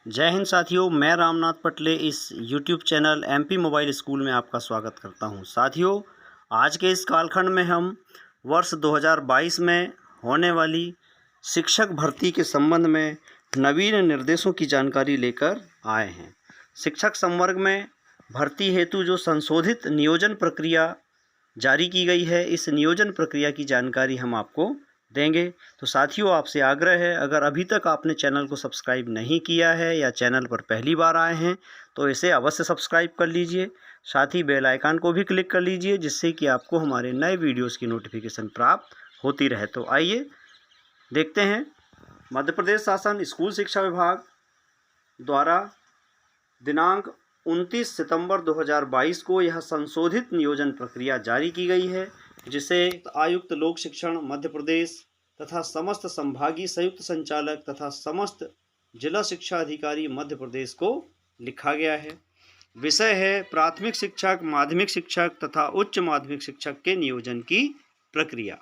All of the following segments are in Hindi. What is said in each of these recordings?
जय हिंद साथियों, मैं रामनाथ पटले इस YouTube channel MP mobile school में आपका स्वागत करता हूं। साथियों, आज के इस कालखंड में हम वर्ष 2022 में होने वाली शिक्षक भर्ती के संबंध में नवीन निर्देशों की जानकारी लेकर आए हैं। शिक्षक संवर्ग में भर्ती हेतु जो संशोधित नियोजन प्रक्रिया जारी की गई है, इस नियोजन प्रक्रिया की जानकारी हम आपको देंगे। तो साथियों, आपसे आग्रह है, अगर अभी तक आपने चैनल को सब्सक्राइब नहीं किया है या चैनल पर पहली बार आए हैं तो इसे अवश्य सब्सक्राइब कर लीजिए। साथ ही बेल आइकन को भी क्लिक कर लीजिए, जिससे कि आपको हमारे नए वीडियोस की नोटिफिकेशन प्राप्त होती रहे। तो आइए देखते हैं। मध्य प्रदेश शासन स्कूल शिक्षा विभाग द्वारा दिनांक 29 सितंबर 2022 को यह संशोधित नियोजन प्रक्रिया जारी की गई है, जिसे आयुक्त लोक शिक्षण मध्य प्रदेश तथा समस्त संभागीय संयुक्त संचालक तथा समस्त जिला शिक्षा अधिकारी मध्य प्रदेश को लिखा गया है। विषय है प्राथमिक शिक्षक, माध्यमिक शिक्षक तथा उच्च माध्यमिक शिक्षक के नियोजन की प्रक्रिया।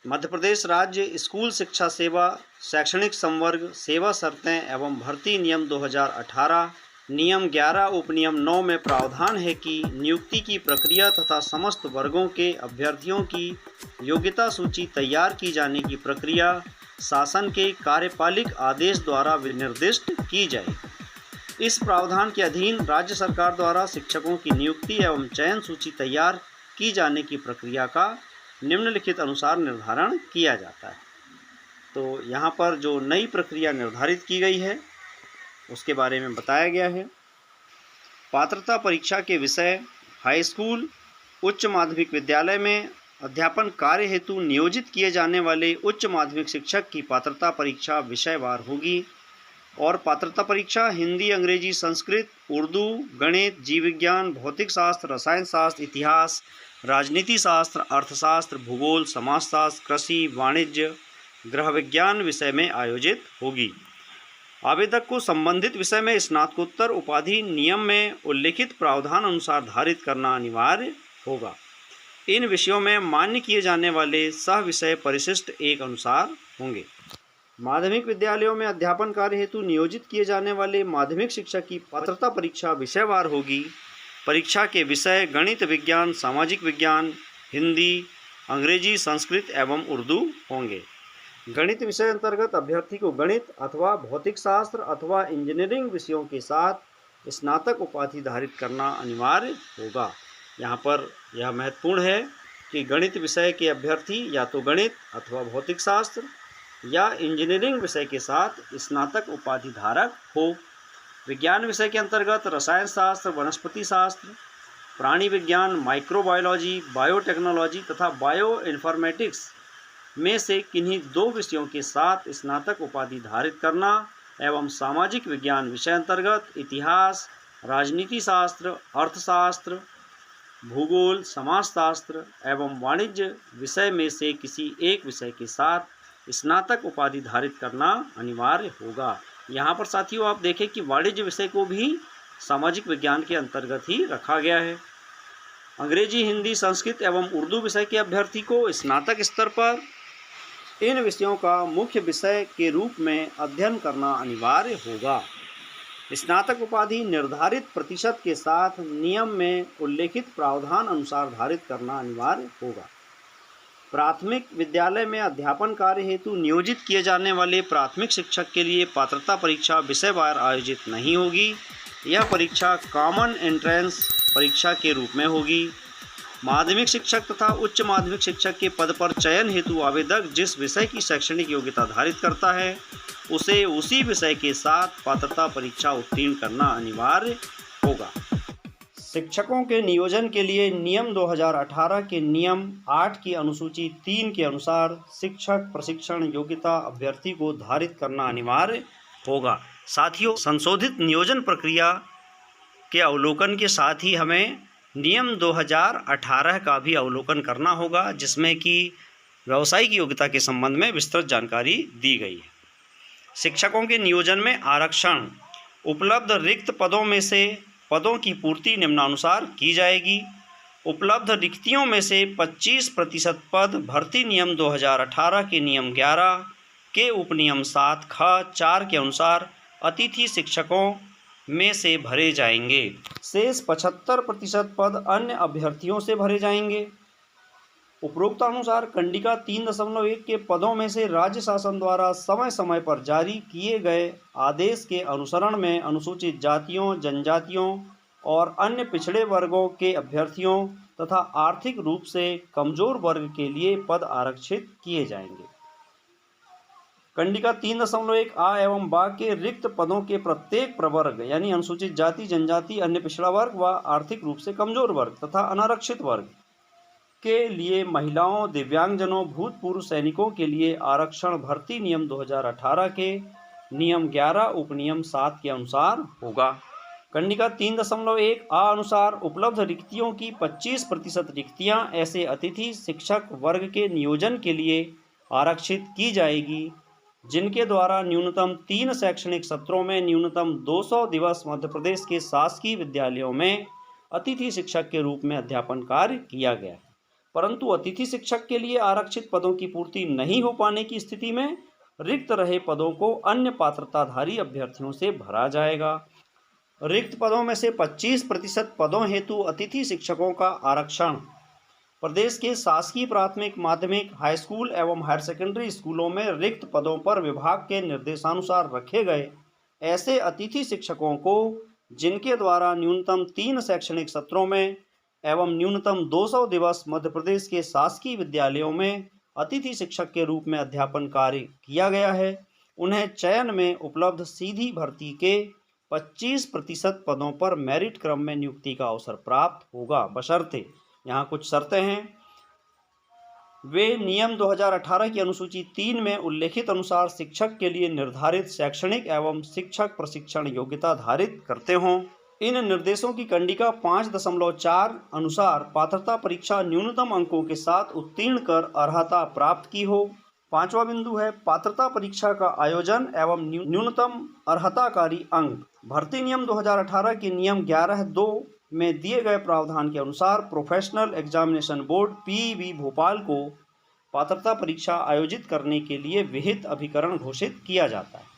मध्य प्रदेश राज्य स्कूल शिक्षा सेवा शैक्षणिक संवर्ग सेवा शर्तें एवं भर्ती नियम 2018 नियम 11 उपनियम 9 में प्रावधान है कि नियुक्ति की प्रक्रिया तथा समस्त वर्गों के अभ्यर्थियों की योग्यता सूची तैयार की जाने की प्रक्रिया शासन के कार्यपालिक आदेश द्वारा विनिर्दिष्ट की जाए। इस प्रावधान के अधीन राज्य सरकार द्वारा शिक्षकों की नियुक्ति एवं चयन सूची तैयार की जाने की प्रक्रिया का निम्नलिखित अनुसार निर्धारण किया जाता है। तो यहाँ पर जो नई प्रक्रिया निर्धारित की गई है उसके बारे में बताया गया है। पात्रता परीक्षा के विषय हाई स्कूल, उच्च माध्यमिक विद्यालय में अध्यापन कार्य हेतु नियोजित किए जाने वाले उच्च माध्यमिक शिक्षक की पात्रता परीक्षा विषयवार होगी और पात्रता परीक्षा हिंदी, अंग्रेजी, संस्कृत, उर्दू, गणित, जीव विज्ञान, भौतिक शास्त्र, रसायन शास्त्र, इतिहास, राजनीति शास्त्र, अर्थशास्त्र, भूगोल, समाजशास्त्र, कृषि, वाणिज्य, गृह विज्ञान विषय में आयोजित होगी। आवेदक को संबंधित विषय में स्नातकोत्तर उपाधि नियम में उल्लिखित प्रावधान अनुसार धारित करना अनिवार्य होगा। इन विषयों में मान्य किए जाने वाले सह विषय परिशिष्ट एक अनुसार होंगे। माध्यमिक विद्यालयों में अध्यापन कार्य हेतु नियोजित किए जाने वाले माध्यमिक शिक्षक की पात्रता परीक्षा विषयवार होगी। परीक्षा के विषय गणित, विज्ञान, सामाजिक विज्ञान, हिंदी, अंग्रेजी, संस्कृत एवं उर्दू होंगे। गणित विषय अंतर्गत अभ्यर्थी को गणित अथवा भौतिक शास्त्र अथवा इंजीनियरिंग विषयों के साथ स्नातक उपाधि धारित करना अनिवार्य होगा। यहाँ पर यह महत्वपूर्ण है कि गणित विषय के अभ्यर्थी या तो गणित अथवा भौतिक शास्त्र या इंजीनियरिंग विषय के साथ स्नातक उपाधि धारक हो। विज्ञान विषय के अंतर्गत रसायन शास्त्र, वनस्पति शास्त्र, प्राणी विज्ञान, माइक्रोबायोलॉजी, बायोटेक्नोलॉजी तथा बायो इन्फॉर्मेटिक्स में से किन्हीं दो विषयों के साथ स्नातक उपाधि धारित करना एवं सामाजिक विज्ञान विषय अंतर्गत इतिहास, राजनीति शास्त्र, अर्थशास्त्र, भूगोल, समाजशास्त्र एवं वाणिज्य विषय में से किसी एक विषय के साथ स्नातक उपाधि धारित करना अनिवार्य होगा। यहाँ पर साथियों आप देखें कि वाणिज्य विषय को भी सामाजिक विज्ञान के अंतर्गत ही रखा गया है। अंग्रेजी, हिंदी, संस्कृत एवं उर्दू विषय के अभ्यर्थी को स्नातक स्तर पर इन विषयों का मुख्य विषय के रूप में अध्ययन करना अनिवार्य होगा। स्नातक उपाधि निर्धारित प्रतिशत के साथ नियम में उल्लेखित प्रावधान अनुसार धारित करना अनिवार्य होगा। प्राथमिक विद्यालय में अध्यापन कार्य हेतु नियोजित किए जाने वाले प्राथमिक शिक्षक के लिए पात्रता परीक्षा विषयवार आयोजित नहीं होगी। यह परीक्षा कॉमन एंट्रेंस परीक्षा के रूप में होगी। माध्यमिक शिक्षक तथा उच्च माध्यमिक शिक्षक के पद पर चयन हेतु आवेदक जिस विषय की शैक्षणिक योग्यता धारित करता है उसे उसी विषय के साथ पात्रता परीक्षा उत्तीर्ण करना अनिवार्य होगा। शिक्षकों के नियोजन के लिए नियम 2018 के नियम 8 की अनुसूची 3 के अनुसार शिक्षक प्रशिक्षण योग्यता अभ्यर्थी को धारित करना अनिवार्य होगा। साथियों, संशोधित नियोजन प्रक्रिया के अवलोकन के साथ ही हमें नियम 2018 का भी अवलोकन करना होगा, जिसमें कि व्यावसायिक योग्यता के संबंध में विस्तृत जानकारी दी गई है। शिक्षकों के नियोजन में आरक्षण उपलब्ध रिक्त पदों में से पदों की पूर्ति निम्नानुसार की जाएगी। उपलब्ध रिक्तियों में से 25% पद भर्ती नियम 2018 के नियम 11 के उपनियम 7 ख 4 के अनुसार अतिथि शिक्षकों में से भरे जाएंगे। शेष 75% पद अन्य अभ्यर्थियों से भरे जाएंगे। उपरोक्तानुसार कंडिका 3.1 के पदों में से राज्य शासन द्वारा समय समय पर जारी किए गए आदेश के अनुसरण में अनुसूचित जातियों, जनजातियों और अन्य पिछड़े वर्गों के अभ्यर्थियों तथा आर्थिक रूप से कमजोर वर्ग के लिए पद आरक्षित किए जाएंगे। कंडिका 3.1 आ एवं बा के रिक्त पदों के प्रत्येक प्रवर्ग यानी अनुसूचित जाति, जनजाति, अन्य पिछड़ा वर्ग व आर्थिक रूप से कमजोर वर्ग तथा अनारक्षित वर्ग के लिए महिलाओं, दिव्यांगजनों, भूतपूर्व सैनिकों के लिए आरक्षण भर्ती नियम 2018 के नियम 11 उपनियम 7 के अनुसार होगा। कंडिका 3.1 आ अनुसार उपलब्ध रिक्तियों की 25% रिक्तियां ऐसे अतिथि शिक्षक वर्ग के नियोजन के लिए आरक्षित की जाएगी जिनके द्वारा न्यूनतम 3 शैक्षणिक सत्रों में न्यूनतम 200 दिवस मध्य प्रदेश के शासकीय विद्यालयों में अतिथि शिक्षक के रूप में अध्यापन कार्य किया गया है। परंतु अतिथि शिक्षक के लिए आरक्षित पदों की पूर्ति नहीं हो पाने की स्थिति में रिक्त रहे पदों को अन्य पात्रताधारी अभ्यर्थियों से भरा जाएगा। रिक्त पदों में से 25% पदों हेतु अतिथि शिक्षकों का आरक्षण प्रदेश के शासकीय प्राथमिक, माध्यमिक, हाई स्कूल एवं हायर सेकेंडरी स्कूलों में रिक्त पदों पर विभाग के निर्देशानुसार रखे गए ऐसे अतिथि शिक्षकों को जिनके द्वारा न्यूनतम 3 शैक्षणिक सत्रों में एवं न्यूनतम 200 दिवस मध्य प्रदेश के शासकीय विद्यालयों में अतिथि शिक्षक के रूप में अध्यापन कार्य किया गया है, उन्हें चयन में उपलब्ध सीधी भर्ती के 25% पदों पर मेरिट क्रम में नियुक्ति का अवसर प्राप्त होगा, बशर्ते यहाँ कुछ शर्तें हैं। वे नियम 2018 की अनुसूची 3 में उल्लेखित अनुसार शिक्षक के लिए निर्धारित शैक्षणिक एवं शिक्षक प्रशिक्षण योग्यता धारित करते हों। इन निर्देशों की कंडिका 5.4 अनुसार पात्रता परीक्षा न्यूनतम अंकों के साथ उत्तीर्ण कर अर्हता प्राप्त की हो। 5वां बिंदु है पात्रता परीक्षा का आयोजन एवं न्यूनतम अर्हताकारी अंक। भर्ती नियम 2018 के नियम 11(2) में दिए गए प्रावधान के अनुसार professional examination board PEB Bhopal को पात्रता परीक्षा आयोजित करने के लिए विहित अभिकरण घोषित किया जाता है।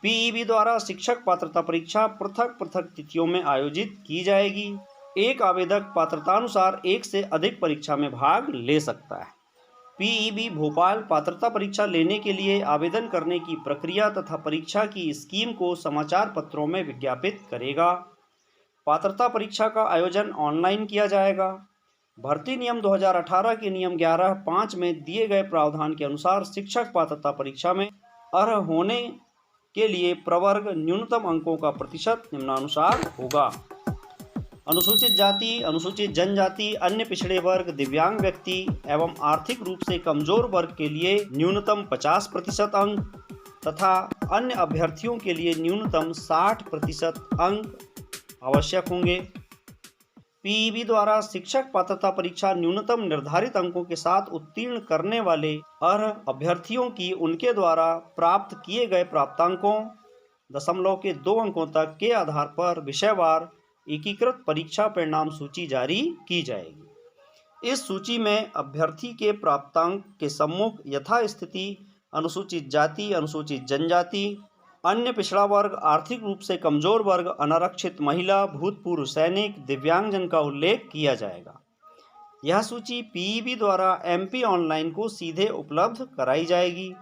पीईबी द्वारा शिक्षक पात्रता परीक्षा पृथक पृथक तिथियों में आयोजित की जाएगी। एक आवेदक पात्रतानुसार एक से अधिक परीक्षा में भाग ले सकता है। पीईबी भोपाल पात्रता परीक्षा लेने के लिए आवेदन करने की प्रक्रिया तथा परीक्षा की स्कीम को समाचार पत्रों में विज्ञापित करेगा। पात्रता परीक्षा का आयोजन ऑनलाइन किया जाएगा। भर्ती नियम 2018 के नियम 11(5) में दिए गए प्रावधान के अनुसार शिक्षक पात्रता परीक्षा में अर्ह होने के लिए प्रवर्ग न्यूनतम अंकों का प्रतिशत निम्नानुसार होगा। अनुसूचित जाति, अनुसूचित जनजाति, अन्य पिछड़े वर्ग, दिव्यांग व्यक्ति एवं आर्थिक रूप से कमजोर वर्ग के लिए न्यूनतम 50% अंक तथा अन्य अभ्यर्थियों के लिए न्यूनतम 60% अंक आवश्यक होंगे। पीईबी द्वारा शिक्षक पात्रता परीक्षा न्यूनतम निर्धारित अंकों के साथ उत्तीर्ण करने वाले अर्ह अभ्यर्थियों की उनके द्वारा प्राप्त किए गए प्राप्तांकों 0.2 अंकों तक के आधार पर विषयवार एकीकृत परीक्षा परिणाम सूची जारी की जाएगी। इस सूची में अभ्यर्थी के प्राप्तांक के सम्मुख यथास्थिति अनुसूचित जाति, अनुसूचित जनजाति, अन्य पिछड़ा वर्ग, आर्थिक रूप से कमजोर वर्ग, अनारक्षित महिला, भूतपूर्व सैनिक, दिव्यांगजन का उल्लेख किया जाएगा। यह सूची पीईबी द्वारा एमपी ऑनलाइन को सीधे उपलब्ध कराई जाएगी।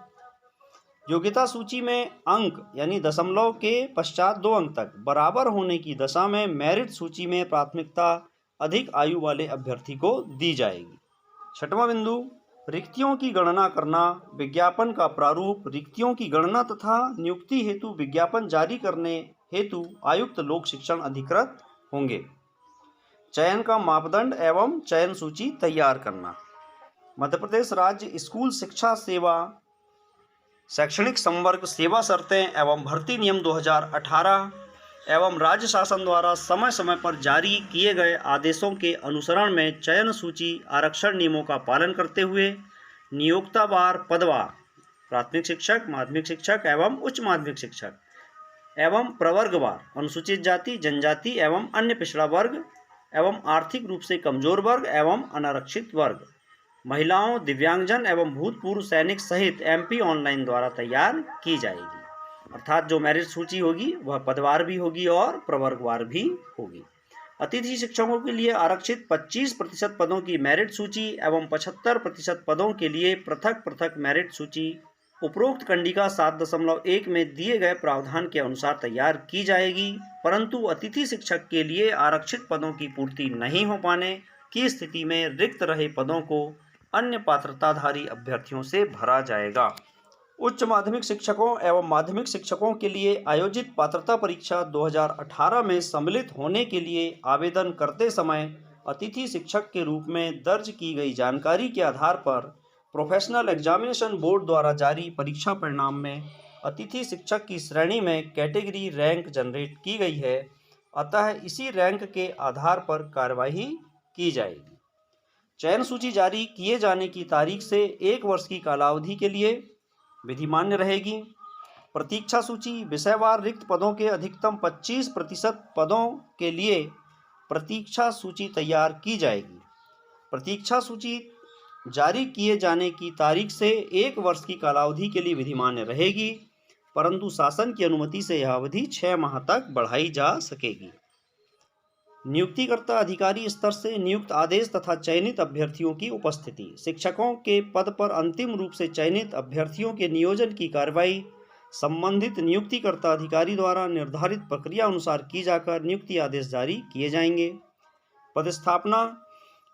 योग्यता सूची में अंक यानी दशमलव के पश्चात 2 अंक तक बराबर होने की दशा में मेरिट सूची में प्राथमिकता अधिक आयु वाले अभ्यर्थी को दी जाएगी। 6वां बिंदु रिक्तियों की गणना करना। विज्ञापन का प्रारूप। रिक्तियों की गणना तथा नियुक्ति हेतु विज्ञापन जारी करने हेतु आयुक्त लोक शिक्षण अधिकृत होंगे। चयन का मापदंड एवं चयन सूची तैयार करना। मध्य प्रदेश राज्य स्कूल शिक्षा सेवा शैक्षणिक संवर्ग सेवा शर्तें एवं भर्ती नियम 2018 एवं राज्य शासन द्वारा समय समय पर जारी किए गए आदेशों के अनुसरण में चयन सूची आरक्षण नियमों का पालन करते हुए नियोक्तावार पदवार प्राथमिक शिक्षक, माध्यमिक शिक्षक एवं उच्च माध्यमिक शिक्षक एवं प्रवर्गवार अनुसूचित जाति, जनजाति एवं अन्य पिछड़ा वर्ग एवं आर्थिक रूप से कमजोर वर्ग एवं अनारक्षित वर्ग, महिलाओं, दिव्यांगजन एवं भूतपूर्व सैनिक सहित एमपी ऑनलाइन द्वारा तैयार की जाएगी। अर्थात जो मेरिट सूची होगी वह पदवार भी होगी और प्रवर्गवार भी होगी। अतिथि शिक्षकों के लिए आरक्षित 25% पदों की मेरिट सूची एवं 75% पदों के लिए पृथक पृथक मेरिट सूची उपरोक्त कंडिका 7.1 में दिए गए प्रावधान के अनुसार तैयार की जाएगी, परंतु अतिथि शिक्षक के लिए आरक्षित पदों की पूर्ति नहीं हो पाने की स्थिति में रिक्त रहे पदों को अन्य पात्रताधारी अभ्यर्थियों से भरा जाएगा। उच्च माध्यमिक शिक्षकों एवं माध्यमिक शिक्षकों के लिए आयोजित पात्रता परीक्षा 2018 में सम्मिलित होने के लिए आवेदन करते समय अतिथि शिक्षक के रूप में दर्ज की गई जानकारी के आधार पर प्रोफेशनल एग्जामिनेशन बोर्ड द्वारा जारी परीक्षा परिणाम में अतिथि शिक्षक की श्रेणी में कैटेगरी रैंक जनरेट की गई है, अतः इसी रैंक के आधार पर कार्यवाही की जाएगी। चयन सूची जारी किए जाने की तारीख से 1 वर्ष की कालावधि के लिए विधिमान्य रहेगी। प्रतीक्षा सूची विषयवार रिक्त पदों के अधिकतम 25% पदों के लिए प्रतीक्षा सूची तैयार की जाएगी। प्रतीक्षा सूची जारी किए जाने की तारीख से 1 वर्ष की कालावधि के लिए विधिमान्य रहेगी, परंतु शासन की अनुमति से यह अवधि 6 माह तक बढ़ाई जा सकेगी। नियुक्तिकर्ता अधिकारी स्तर से नियुक्त आदेश तथा चयनित अभ्यर्थियों की उपस्थिति। शिक्षकों के पद पर अंतिम रूप से चयनित अभ्यर्थियों के नियोजन की कार्रवाई संबंधित नियुक्तिकर्ता अधिकारी द्वारा निर्धारित प्रक्रिया अनुसार की जाकर नियुक्ति आदेश जारी किए जाएंगे। पदस्थापना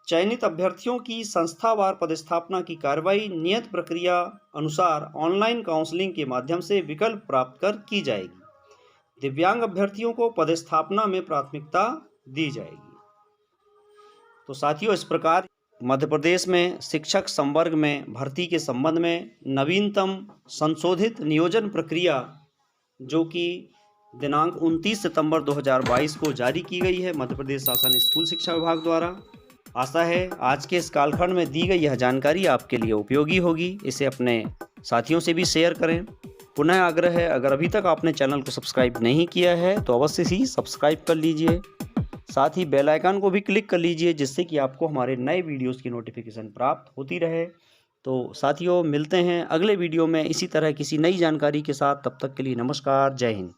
चयनित अभ्यर्थियों की संस्थावार पदस्थापना की कार्रवाई नियत प्रक्रिया अनुसार ऑनलाइन काउंसलिंग के माध्यम से विकल्प प्राप्त कर की जाएगी। दिव्यांग अभ्यर्थियों को पदस्थापना में प्राथमिकता दी जाएगी। तो साथियों, इस प्रकार मध्य प्रदेश में शिक्षक संवर्ग में भर्ती के संबंध में नवीनतम संशोधित नियोजन प्रक्रिया जो कि दिनांक 29 सितंबर 2022 को जारी की गई है मध्य प्रदेश शासन स्कूल शिक्षा विभाग द्वारा। आशा है आज के इस कालखंड में दी गई यह जानकारी आपके लिए उपयोगी होगी। इसे अपने साथियों से भी शेयर करें। पुनः आग्रह है, अगर अभी तक आपने चैनल को सब्सक्राइब नहीं किया है तो अवश्य ही सब्सक्राइब कर लीजिए। साथ ही बेल आइकन को भी क्लिक कर लीजिए, जिससे कि आपको हमारे नए वीडियोस की नोटिफिकेशन प्राप्त होती रहे। तो साथियों, मिलते हैं अगले वीडियो में इसी तरह किसी नई जानकारी के साथ। तब तक के लिए नमस्कार, जय हिंद।